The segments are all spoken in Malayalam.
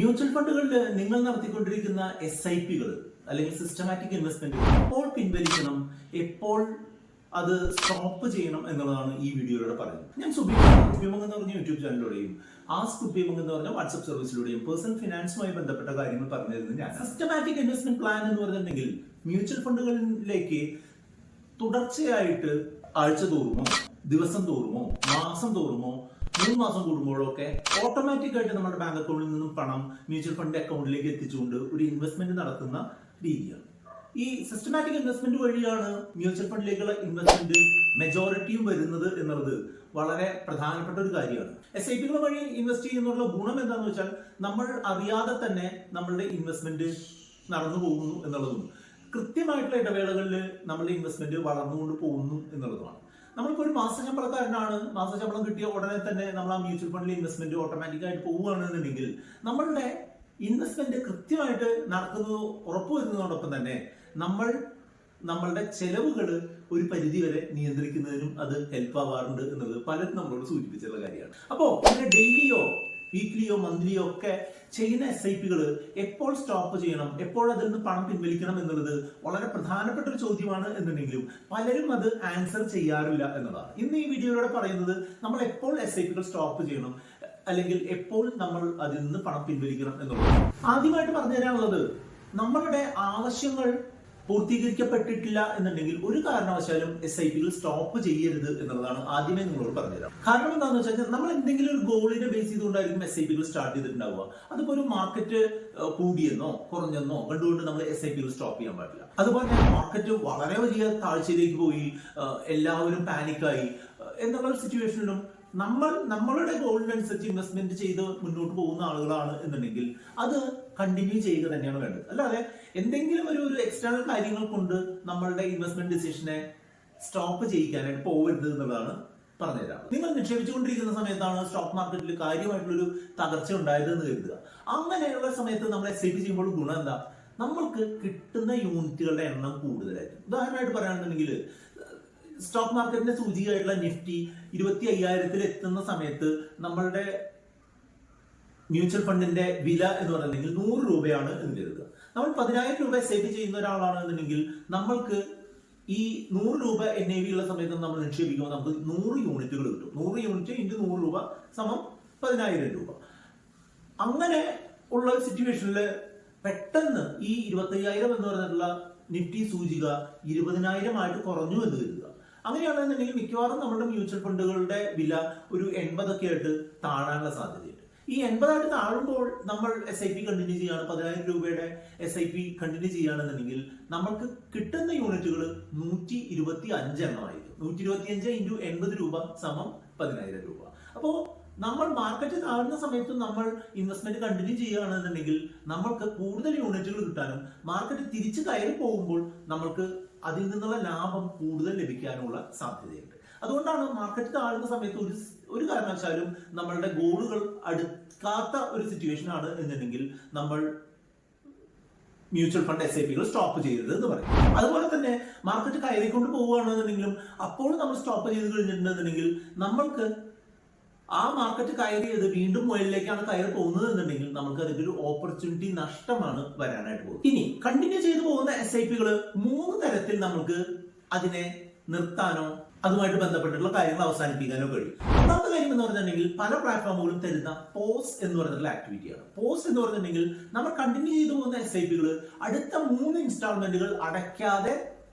മ്യൂച്വൽ ഫണ്ടുകളിൽ നിങ്ങൾ നടത്തിക്കൊണ്ടിരിക്കുന്ന SIP-കൾ അല്ലെങ്കിൽ സിസ്റ്റമാറ്റിക് ഇൻവെസ്റ്റ്മെന്റ് എപ്പോൾ പിൻവലിക്കണം, എപ്പോൾ അത് സ്റ്റോപ്പ് ചെയ്യണം എന്നുള്ളതാണ് ഈ വീഡിയോയിലൂടെ പറയുന്നത്. ഞാൻ സുബിമംഗ് എന്ന് പറഞ്ഞ യൂട്യൂബ് ചാനലിലൂടെയും സുബിമംഗ് എന്ന് പറഞ്ഞ വാട്സ്ആപ്പ് സർവീസിലൂടെയും പേഴ്സണൽ ഫിനാൻസുമായി ബന്ധപ്പെട്ട കാര്യങ്ങൾ പറഞ്ഞു തരുന്നത് ഞാൻ. സിസ്റ്റമാറ്റിക് ഇൻവെസ്റ്റ്മെന്റ് പ്ലാൻ എന്ന് പറഞ്ഞിട്ടുണ്ടെങ്കിൽ മ്യൂച്വൽ ഫണ്ടുകളിലേക്ക് തുടർച്ചയായിട്ട് ആഴ്ച തോറുമോ, ദിവസം തോറുമോ, മാസം തോറുമോ, 3 മാസം കൂടുമ്പോഴൊക്കെ ഓട്ടോമാറ്റിക് ആയിട്ട് നമ്മുടെ ബാങ്ക് അക്കൗണ്ടിൽ നിന്നും പണം മ്യൂച്വൽ ഫണ്ട് അക്കൗണ്ടിലേക്ക് എത്തിച്ചുകൊണ്ട് ഒരു ഇൻവെസ്റ്റ്മെന്റ് നടത്തുന്ന രീതിയാണ്. ഈ സിസ്റ്റമാറ്റിക് ഇൻവെസ്റ്റ്മെന്റ് വഴിയാണ് മ്യൂച്വൽ ഫണ്ടിലേക്കുള്ള ഇൻവെസ്റ്റ്മെന്റ് മെജോറിറ്റിയും വരുന്നത് എന്നുള്ളത് വളരെ പ്രധാനപ്പെട്ട ഒരു കാര്യമാണ്. SIP-കൾ വഴി ഇൻവെസ്റ്റ് ചെയ്യുന്നുള്ള ഗുണം എന്താണെന്ന് വെച്ചാൽ നമ്മൾ അറിയാതെ തന്നെ നമ്മളുടെ ഇൻവെസ്റ്റ്മെന്റ് നടന്നു പോകുന്നു എന്നുള്ളതും കൃത്യമായിട്ടുള്ള ഇടവേളകളിൽ നമ്മളുടെ ഇൻവെസ്റ്റ്മെന്റ് വളർന്നുകൊണ്ട് പോകുന്നു എന്നുള്ളതുമാണ്. നമ്മളിപ്പോൾ ഒരു മാസശമ്പളക്കാരനാണ്, മാസശമ്പളം കിട്ടിയ ഉടനെ തന്നെ നമ്മൾ ആ മ്യൂച്വൽ ഫണ്ടിൽ ഇൻവെസ്റ്റ്മെന്റ് ഓട്ടോമാറ്റിക് ആയിട്ട് പോവുകയാണെന്നുണ്ടെങ്കിൽ നമ്മളുടെ ഇൻവെസ്റ്റ്മെന്റ് കൃത്യമായിട്ട് നടക്കുന്നത് ഉറപ്പുവരുന്നതോടൊപ്പം തന്നെ നമ്മളുടെ ചെലവുകൾ ഒരു പരിധിവരെ നിയന്ത്രിക്കുന്നതിനും അത് ഹെൽപ്പ് ആവാറുണ്ട് എന്നത് പലരും നമ്മളോട് സൂചിപ്പിച്ചിട്ടുള്ള കാര്യമാണ്. അപ്പോൾ ഇങ്ങനെ ഡെയിലിയോ വീക്ക്ലിയോ മന്ത്ലിയോ ഒക്കെ ചെയ്യുന്ന SIP-കൾ എപ്പോൾ സ്റ്റോപ്പ് ചെയ്യണം, എപ്പോൾ അതിൽ നിന്ന് പണം പിൻവലിക്കണം എന്നുള്ളത് വളരെ പ്രധാനപ്പെട്ട ഒരു ചോദ്യമാണ് എന്നുണ്ടെങ്കിലും പലരും അത് ആൻസർ ചെയ്യാറില്ല എന്നതാണ്. ഇന്ന് ഈ വീഡിയോയിലൂടെ പറയുന്നത് നമ്മൾ എപ്പോൾ SIP-കൾ സ്റ്റോപ്പ് ചെയ്യണം അല്ലെങ്കിൽ എപ്പോൾ നമ്മൾ അതിൽ നിന്ന് പണം പിൻവലിക്കണം എന്നുള്ളത്. ആദ്യമായിട്ട് പറഞ്ഞു തരാനുള്ളത്, നമ്മളുടെ ആവശ്യങ്ങൾ പൂർത്തീകരിക്കപ്പെട്ടിട്ടില്ല എന്നുണ്ടെങ്കിൽ ഒരു കാരണവശാലും SIP-കൾ സ്റ്റോപ്പ് ചെയ്യരുത് എന്നുള്ളതാണ് ആദ്യമേ നിങ്ങളോട് പറഞ്ഞുതരാം. കാരണം എന്താണെന്ന് വെച്ചാൽ നമ്മൾ എന്തെങ്കിലും ഒരു ഗോളിനെ ബേസ് ചെയ്തുകൊണ്ടായിരിക്കും SIP-കൾ സ്റ്റാർട്ട് ചെയ്തിട്ടുണ്ടാവുക. അതിപ്പോ ഒരു മാർക്കറ്റ് കൂടിയെന്നോ കുറഞ്ഞെന്നോ കണ്ടുകൊണ്ട് നമ്മൾ SIP-കൾ സ്റ്റോപ്പ് ചെയ്യാൻ പാടില്ല. അതുപോലെ മാർക്കറ്റ് വളരെ വലിയ താഴ്ചയിലേക്ക് പോയി എല്ലാവരും പാനിക്കായി എന്നുള്ള ഒരു സിറ്റുവേഷനിലും നമ്മളുടെ ഗോളിനനുസരിച്ച് ഇൻവെസ്റ്റ്മെന്റ് ചെയ്ത് മുന്നോട്ട് പോകുന്ന ആളുകളാണ് എന്നുണ്ടെങ്കിൽ അത് കണ്ടിന്യൂ ചെയ്യുക തന്നെയാണ് വേണ്ടത്. അല്ലാതെ എന്തെങ്കിലും ഒരു എക്സ്റ്റേണൽ കാര്യങ്ങൾ കൊണ്ട് നമ്മളുടെ ഇൻവെസ്റ്റ്മെന്റ് ഡിസിഷനെ സ്റ്റോപ്പ് ചെയ്യിക്കാനായിട്ട് പോകരുത് എന്നുള്ളതാണ് പറഞ്ഞുതരാം. നിങ്ങൾ നിക്ഷേപിച്ചുകൊണ്ടിരിക്കുന്ന സമയത്താണ് സ്റ്റോക്ക് മാർക്കറ്റിൽ കാര്യമായിട്ടുള്ളൊരു തകർച്ച ഉണ്ടായത് എന്ന് കരുതുക. അങ്ങനെയുള്ള സമയത്ത് നമ്മൾ SIP ചെയ്യുമ്പോൾ ഗുണം എന്താ? നമ്മൾക്ക് കിട്ടുന്ന യൂണിറ്റുകളുടെ എണ്ണം കൂടുതലായിരിക്കും. ഉദാഹരണമായിട്ട് പറയുകയാണെന്നുണ്ടെങ്കിൽ സ്റ്റോക്ക് മാർക്കറ്റിന്റെ സൂചികയായിട്ടുള്ള നിഫ്റ്റി 25,000 എത്തുന്ന സമയത്ത് നമ്മളുടെ മ്യൂച്വൽ ഫണ്ടിന്റെ വില എന്ന് പറയുന്നെങ്കിൽ 100 രൂപയാണ് എന്ന് കരുതുക. നമ്മൾ 10,000 രൂപ SIP ചെയ്യുന്ന ഒരാളാണെന്നുണ്ടെങ്കിൽ നമ്മൾക്ക് ഈ 100 രൂപ NAV ഉള്ള സമയത്ത് നമ്മൾ നിക്ഷേപിക്കുമ്പോൾ നമുക്ക് 100 യൂണിറ്റുകൾ കിട്ടും. 100 യൂണിറ്റ് ഇൻറ്റു 100 രൂപ സമം 10,000 രൂപ. അങ്ങനെ ഉള്ള സിറ്റുവേഷനിൽ പെട്ടെന്ന് ഈ 25,000 എന്ന് പറഞ്ഞിട്ടുള്ള നിഫ്റ്റി സൂചിക 20,000 ആയിട്ട് കുറഞ്ഞു എന്ന് കരുതുക. അങ്ങനെയാണെന്നുണ്ടെങ്കിൽ മിക്കവാറും നമ്മുടെ മ്യൂച്വൽ ഫണ്ടുകളുടെ വില ഒരു 80 ഒക്കെ ആയിട്ട് താഴാനുള്ള സാധ്യതയുണ്ട്. ഈ 80 ആയിട്ട് താഴുമ്പോൾ നമ്മൾ SIP കണ്ടിന്യൂ ചെയ്യാണ്, 10,000 രൂപയുടെ SIP കണ്ടിന്യൂ ചെയ്യുകയാണെന്നുണ്ടെങ്കിൽ നമ്മൾക്ക് കിട്ടുന്ന യൂണിറ്റുകൾ 125 എണ്ണമായിരിക്കും. 125 ഇൻറ്റു 80 രൂപ സമം 10,000 രൂപ. അപ്പോൾ നമ്മൾ മാർക്കറ്റ് താഴ്ന്ന സമയത്ത് നമ്മൾ ഇൻവെസ്റ്റ്മെന്റ് കണ്ടിന്യൂ ചെയ്യുകയാണെന്നുണ്ടെങ്കിൽ നമ്മൾക്ക് കൂടുതൽ യൂണിറ്റുകൾ കിട്ടാനും മാർക്കറ്റ് തിരിച്ചു കയറി പോകുമ്പോൾ നമ്മൾക്ക് അതിൽ നിന്നുള്ള ലാഭം കൂടുതൽ ലഭിക്കാനുള്ള സാധ്യതയുണ്ട്. അതുകൊണ്ടാണ് മാർക്കറ്റ് താഴുന്ന സമയത്ത് ഒരു കാരണവശാലും നമ്മളുടെ ഗോളുകൾ അടുക്കാത്ത ഒരു സിറ്റുവേഷൻ ആണ് എന്നുണ്ടെങ്കിൽ നമ്മൾ മ്യൂച്വൽ ഫണ്ട് SIP-കൾ സ്റ്റോപ്പ് ചെയ്യരുത് എന്ന് പറയും. അതുപോലെ തന്നെ മാർക്കറ്റ് കയറിക്കൊണ്ട് പോവുകയാണെന്നുണ്ടെങ്കിലും അപ്പോൾ നമ്മൾ സ്റ്റോപ്പ് ചെയ്ത് കഴിഞ്ഞിട്ടുണ്ടെന്നുണ്ടെങ്കിൽ നമ്മൾക്ക് ആ മാർക്കറ്റ് കയറിയത് വീണ്ടും മുകളിലേക്കാണ് കയറി പോകുന്നത് എന്നുണ്ടെങ്കിൽ നമുക്ക് അതിന്റെ ഒരു ഓപ്പർച്യൂണിറ്റി നഷ്ടമാണ് വരാനായിട്ട് പോകുന്നത്. ഇനി കണ്ടിന്യൂ ചെയ്തു പോകുന്ന SIP-കൾ 3 തരത്തിൽ നമുക്ക് അതിനെ നിർത്താനോ അതുമായിട്ട് ബന്ധപ്പെട്ടിട്ടുള്ള കാര്യങ്ങൾ അവസാനിപ്പിക്കാനോ കഴിയും. ഒന്നാമത്തെ കാര്യം എന്ന് പറഞ്ഞിട്ടുണ്ടെങ്കിൽ പല പ്ലാറ്റ്ഫോമുകളും തരുന്ന പോസ് എന്ന് പറഞ്ഞിട്ടുള്ള ആക്ടിവിറ്റിയാണ്. പോസ് എന്ന് പറഞ്ഞിട്ടുണ്ടെങ്കിൽ നമ്മൾ കണ്ടിന്യൂ ചെയ്തു പോകുന്ന SIP-കൾ അടുത്ത 3 ഇൻസ്റ്റാൾമെന്റുകൾ അടയ്ക്കാതെ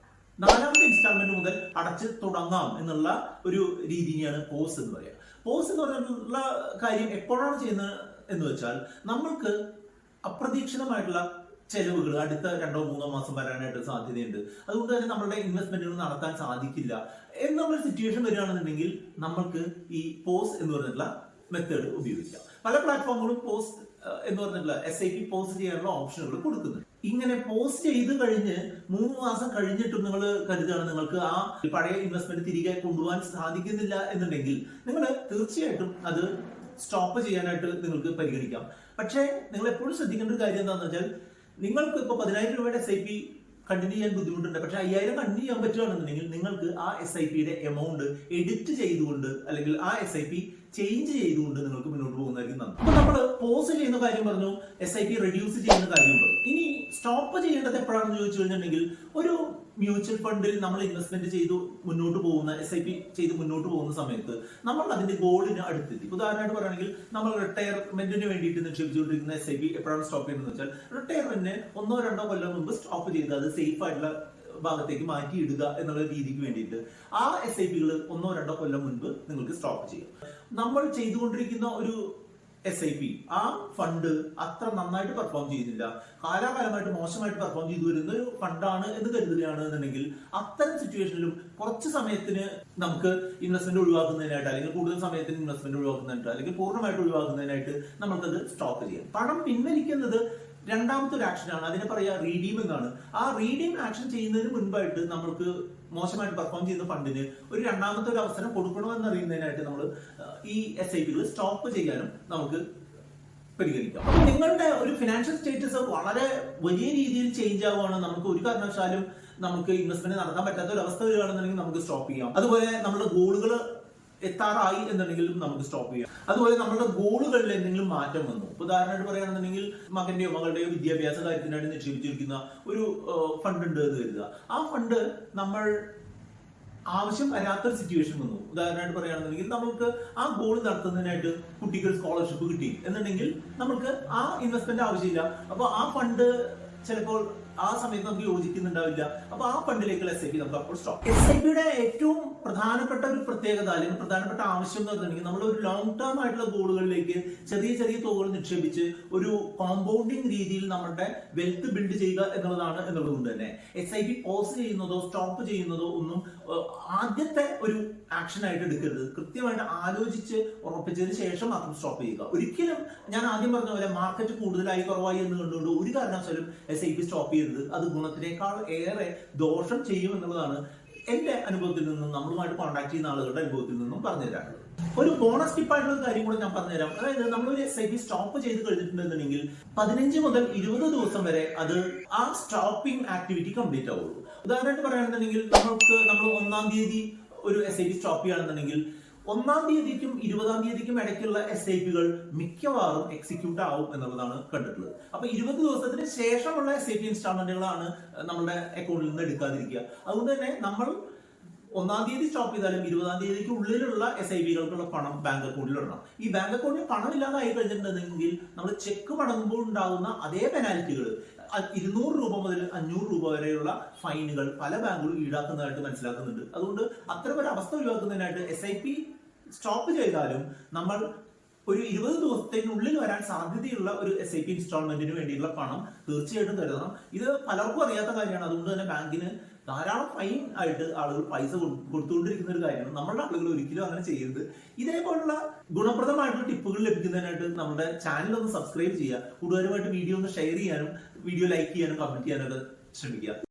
4ാമത്തെ ഇൻസ്റ്റാൾമെന്റ് മുതൽ അടച്ച് തുടങ്ങാം എന്നുള്ള ഒരു രീതിയാണ് പോസ് എന്ന് പറയുക. പോസ് എന്ന് പറഞ്ഞിട്ടുള്ള കാര്യം എപ്പോഴാണ് ചെയ്യുന്നത് എന്ന് വെച്ചാൽ നമ്മൾക്ക് അപ്രതീക്ഷിതമായിട്ടുള്ള ചെലവുകൾ അടുത്ത 2-3 മാസം വരാനായിട്ട് സാധ്യതയുണ്ട്. അതുകൊണ്ട് തന്നെ നമ്മളുടെ ഇൻവെസ്റ്റ്മെന്റുകൾ നടത്താൻ സാധിക്കില്ല എന്നുള്ള സിറ്റുവേഷൻ വരികയാണെന്നുണ്ടെങ്കിൽ നമ്മൾക്ക് ഈ പോസ് എന്ന് പറഞ്ഞിട്ടുള്ള മെത്തേഡ് ഉപയോഗിക്കാം. പല പ്ലാറ്റ്ഫോമുകളും പോസ് എന്ന് പറഞ്ഞിട്ടുള്ള SIP പോസ് ചെയ്യാനുള്ള ഓപ്ഷനുകൾ കൊടുക്കുന്നുണ്ട്. ഇങ്ങനെ പോസ്റ്റ് ചെയ്ത് കഴിഞ്ഞ് 3 മാസം കഴിഞ്ഞിട്ടും നിങ്ങൾ കരുതുകയാണ് നിങ്ങൾക്ക് ആ പഴയ ഇൻവെസ്റ്റ്മെന്റ് തിരികെ കൊണ്ടുപോകാൻ സാധിക്കുന്നില്ല എന്നുണ്ടെങ്കിൽ നിങ്ങൾ തീർച്ചയായിട്ടും അത് സ്റ്റോപ്പ് ചെയ്യാനായിട്ട് നിങ്ങൾക്ക് പരിഗണിക്കാം. പക്ഷേ നിങ്ങൾ എപ്പോഴും ശ്രദ്ധിക്കേണ്ട ഒരു കാര്യം എന്താണെന്ന് വെച്ചാൽ നിങ്ങൾക്ക് ഇപ്പോൾ 10,000 രൂപയുടെ SIP കണ്ടിന്യൂ ചെയ്യാൻ ബുദ്ധിമുട്ടുണ്ട്. പക്ഷെ 5,000 കണ്ടിന്യൂ ചെയ്യാൻ പറ്റുകയാണെന്നുണ്ടെങ്കിൽ നിങ്ങൾക്ക് ആ SIP-യുടെ എമൗണ്ട് എഡിറ്റ് ചെയ്തുകൊണ്ട് അല്ലെങ്കിൽ ആ SIP ചേഞ്ച് ചെയ്തുകൊണ്ട് നിങ്ങൾക്ക് മുന്നോട്ട് പോകുന്നതായിരിക്കും നന്ദി. അപ്പൊ നമ്മൾ പോസ് ചെയ്യുന്ന കാര്യം പറഞ്ഞു, SIP റെഡ്യൂസ് ചെയ്യുന്ന കാര്യം പറഞ്ഞു. ഇനി സ്റ്റോപ്പ് ചെയ്യേണ്ടത് എപ്പോഴാണെന്ന് ചോദിച്ചു കഴിഞ്ഞിട്ടുണ്ടെങ്കിൽ, ഒരു മ്യൂച്വൽ ഫണ്ടിൽ നമ്മൾ ഇൻവെസ്റ്റ്മെന്റ് ചെയ്തു മുന്നോട്ട് പോകുന്ന SIP ചെയ്ത് മുന്നോട്ട് പോകുന്ന സമയത്ത് നമ്മൾ അതിന്റെ ഗോളിന് അടുത്തെത്തി. ഉദാഹരണമായിട്ട് പറയുകയാണെങ്കിൽ, നമ്മൾ റിട്ടയർമെന്റിന് വേണ്ടിയിട്ട് നിക്ഷേപിച്ചുകൊണ്ടിരിക്കുന്ന SIP എപ്പോഴാണ് സ്റ്റോപ്പ് ചെയ്യുന്നത് വെച്ചാൽ, റിട്ടയർമെന്റിന് 1-2 കൊല്ലം മുമ്പ് സ്റ്റോപ്പ് ചെയ്ത് അത് സേഫ് ആയിട്ടുള്ള ഭാഗത്തേക്ക് മാറ്റിയിടുക എന്നുള്ള രീതിക്ക് വേണ്ടിയിട്ട് ആ SIPകൾ 1-2 കൊല്ലം മുൻപ് നിങ്ങൾക്ക് സ്റ്റോപ്പ് ചെയ്യാം. നമ്മൾ ചെയ്തുകൊണ്ടിരിക്കുന്ന ഒരു SIP ആ ഫണ്ട് അത്ര നന്നായിട്ട് പെർഫോം ചെയ്യുന്നില്ല, കാലാകാലമായിട്ട് മോശമായിട്ട് പെർഫോം ചെയ്തു വരുന്ന ഒരു ഫണ്ടാണ് എന്ന് കരുതുകയാണ് എന്നുണ്ടെങ്കിൽ, അത്തരം സിറ്റുവേഷനിലും കുറച്ച് സമയത്തിന് നമുക്ക് ഇൻവെസ്റ്റ്മെന്റ് ഒഴിവാക്കുന്നതിനായിട്ട്, അല്ലെങ്കിൽ കൂടുതൽ സമയത്തിന് ഇൻവെസ്റ്റ്മെന്റ് ഒഴിവാക്കുന്നതിനായിട്ട്, അല്ലെങ്കിൽ പൂർണ്ണമായിട്ട് ഒഴിവാക്കുന്നതിനായിട്ട് നമുക്കത് സ്റ്റോപ്പ് ചെയ്യാം. പണം പിൻവലിക്കുന്നത് രണ്ടാമത്തെ ഒരു ആക്ഷനാണ്. അതിനെ പറയാ റീഡീം എന്നാണ്. ആ റീഡീം ആക്ഷൻ ചെയ്യുന്നതിന് മുൻപായിട്ട് നമ്മൾക്ക് മോശമായിട്ട് പെർഫോം ചെയ്യുന്ന ഫണ്ടിന് ഒരു രണ്ടാമത്തെ ഒരു അവസരം കൊടുക്കണമെന്ന് അറിയുന്നതിനായിട്ട് നമ്മൾ ഈ SIPകൾ സ്റ്റോപ്പ് ചെയ്യാനും നമുക്ക് പരിഗണിക്കാം. അപ്പൊ നിങ്ങളുടെ ഒരു ഫിനാൻഷ്യൽ സ്റ്റേറ്റസ് വളരെ വലിയ രീതിയിൽ ചേഞ്ച് ആവുകയാണ്, നമുക്ക് ഒരു കാരണവശാലും നമുക്ക് ഇൻവെസ്റ്റ്മെന്റ് നടത്താൻ പറ്റാത്ത ഒരു അവസ്ഥ വരികയാണെന്നുണ്ടെങ്കിൽ നമുക്ക് സ്റ്റോപ്പ് ചെയ്യാം. അതുപോലെ നമ്മുടെ ഗോളുകൾ എത്താറായി എന്നുണ്ടെങ്കിലും നമുക്ക് സ്റ്റോപ്പ് ചെയ്യാം. അതുപോലെ നമ്മുടെ ഗോളുകളിൽ എന്തെങ്കിലും മാറ്റം വന്നു, ഉദാഹരണമായിട്ട് പറയുകയാണെന്നുണ്ടെങ്കിൽ മകന്റെയോ മകളുടെയോ വിദ്യാഭ്യാസ കാര്യത്തിനായിട്ട് നിക്ഷേപിച്ചിരിക്കുന്ന ഒരു ഫണ്ട് ഉണ്ട് എന്ന് കരുതുക. ആ ഫണ്ട് നമ്മൾ ആവശ്യം വരാത്തൊരു സിറ്റുവേഷൻ വന്നു, ഉദാഹരണമായിട്ട് പറയുകയാണെന്നുണ്ടെങ്കിൽ നമുക്ക് ആ ഗോൾ നടത്തുന്നതിനായിട്ട് കുട്ടികൾ സ്കോളർഷിപ്പ് കിട്ടി എന്നുണ്ടെങ്കിൽ നമുക്ക് ആ ഇൻവെസ്റ്റ്മെന്റ് ആവശ്യമില്ല. അപ്പൊ ആ ഫണ്ട് ചിലപ്പോൾ ആ സമയത്ത് നമുക്ക് യോജിക്കുന്നുണ്ടാവില്ല. അപ്പൊ ആ ഫണ്ടിലേക്കുള്ള SIP നമുക്ക് അപ്പോൾ സ്റ്റോപ്പ്. SIPയുടെ ഏറ്റവും പ്രധാനപ്പെട്ട ഒരു പ്രത്യേകത അല്ലെങ്കിൽ പ്രധാനപ്പെട്ട ആവശ്യം എന്ന് പറഞ്ഞിട്ടുണ്ടെങ്കിൽ, നമ്മൾ ഒരു ലോങ് ടേം ആയിട്ടുള്ള ഗോളുകളിലേക്ക് ചെറിയ ചെറിയ തുകകൾ നിക്ഷേപിച്ച് ഒരു കോമ്പൗണ്ടിങ് രീതിയിൽ നമ്മുടെ വെൽത്ത് ബിൽഡ് ചെയ്യുക എന്നുള്ളതാണ്. എന്നുള്ളതുകൊണ്ട് തന്നെ SIP പോസ് ചെയ്യുന്നതോ സ്റ്റോപ്പ് ചെയ്യുന്നതോ ഒന്നും ആദ്യത്തെ ഒരു ആക്ഷൻ ആയിട്ട് എടുക്കരുത്. കൃത്യമായിട്ട് ആലോചിച്ച് ഉറപ്പിച്ചതിന് ശേഷം മാത്രം സ്റ്റോപ്പ് ചെയ്യുക. ഒരിക്കലും ഞാൻ ആദ്യം പറഞ്ഞ പോലെ മാർക്കറ്റ് കൂടുതലായി കുറവായി എന്ന് കണ്ടുകൊണ്ട് ഒരു കാരണവശാലും SIP സ്റ്റോപ്പ് ചെയ്യരുത്. അത് ഗുണത്തിനേക്കാൾ ഏറെ ദോഷം ചെയ്യും എന്നുള്ളതാണ് എന്റെ അനുഭവത്തിൽ നിന്നും നമ്മളുമായിട്ട് കോൺടാക്ട് ചെയ്യുന്ന ആളുകളുടെ അനുഭവത്തിൽ നിന്നും പറഞ്ഞു തരാനുള്ളത്. ഒരു ബോണസ് ടിപ്പായിട്ടുള്ള കാര്യം കൂടെ ഞാൻ പറഞ്ഞുതരാം. അതായത് നമ്മളൊരു SIP സ്റ്റോപ്പ് ചെയ്ത് കഴിഞ്ഞിട്ടുണ്ടെന്നുണ്ടെങ്കിൽ 15 മുതൽ 20 ദിവസം വരെ അത് ആ സ്റ്റോപ്പിംഗ് ആക്ടിവിറ്റി കംപ്ലീറ്റ് ആവുള്ളൂ. ഉദാഹരണമായിട്ട് പറയുകയാണെന്നുണ്ടെങ്കിൽ, നമ്മൾ 1-ാം തീയതി ഒരു SIP സ്റ്റോപ്പ് ചെയ്യുകയാണെന്നുണ്ടെങ്കിൽ 1-ാം തീയതിക്കും 20-ാം തീയതിക്കും ഇടയ്ക്കുള്ള SIPകൾ മിക്കവാറും എക്സിക്യൂട്ട് ആവും എന്നുള്ളതാണ് കണ്ടിട്ടുള്ളത്. അപ്പൊ 20 ദിവസത്തിന് ശേഷമുള്ള SIP ഇൻസ്റ്റാൾമെന്റുകളാണ് നമ്മുടെ അക്കൗണ്ടിൽ നിന്ന് എടുക്കാതിരിക്കുക. അതുകൊണ്ട് തന്നെ നമ്മൾ 1-ാം തീയതി സ്റ്റോപ്പ് ചെയ്താലും 20-ാം തീയതിക്ക് ഉള്ളിലുള്ള SIPകൾക്കുള്ള പണം ബാങ്ക് അക്കൗണ്ടിൽ ഇടണം. ഈ ബാങ്ക് അക്കൗണ്ടിൽ പണം ഇല്ലാതായി കഴിഞ്ഞിട്ടുണ്ടെങ്കിൽ നമ്മൾ ചെക്ക് മടങ്ങുമ്പോൾ ഉണ്ടാകുന്ന അതേ പെനാൽറ്റികൾ 200 രൂപ മുതൽ 500 രൂപ വരെയുള്ള ഫൈനുകൾ പല ബാങ്കുകളും ഈടാക്കുന്നതായിട്ട് മനസ്സിലാക്കുന്നുണ്ട്. അതുകൊണ്ട് അത്തരം ഒരു അവസ്ഥ ഒഴിവാക്കുന്നതിനായിട്ട് SIP സ്റ്റോപ്പ് ചെയ്താലും നമ്മൾ ഒരു 20 ദിവസത്തിനുള്ളിൽ വരാൻ സാധ്യതയുള്ള ഒരു SIP ഇൻസ്റ്റാൾമെന്റിന് വേണ്ടിയുള്ള പണം തീർച്ചയായിട്ടും കരുതണം. ഇത് പലർക്കും അറിയാത്ത കാര്യമാണ്. അതുകൊണ്ട് തന്നെ ബാങ്കിന് ധാരാളം ഫൈൻ ആയിട്ട് ആളുകൾ പൈസ കൊടുത്തുകൊണ്ടിരിക്കുന്ന ഒരു കാര്യമാണ്. നമ്മളുടെ ആളുകൾ ഒരിക്കലും അങ്ങനെ ചെയ്യരുത്. ഇതേപോലുള്ള ഗുണപ്രദമായിട്ടുള്ള ടിപ്പുകൾ ലഭിക്കുന്നതിനായിട്ട് നമ്മുടെ ചാനൽ ഒന്ന് സബ്സ്ക്രൈബ് ചെയ്യുക. കൂടുതലുമായിട്ട് വീഡിയോ ഒന്ന് ഷെയർ ചെയ്യാനും വീഡിയോ ലൈക്ക് ചെയ്യാനും കമന്റ് ചെയ്യാനൊക്കെ ശ്രമിക്കുക.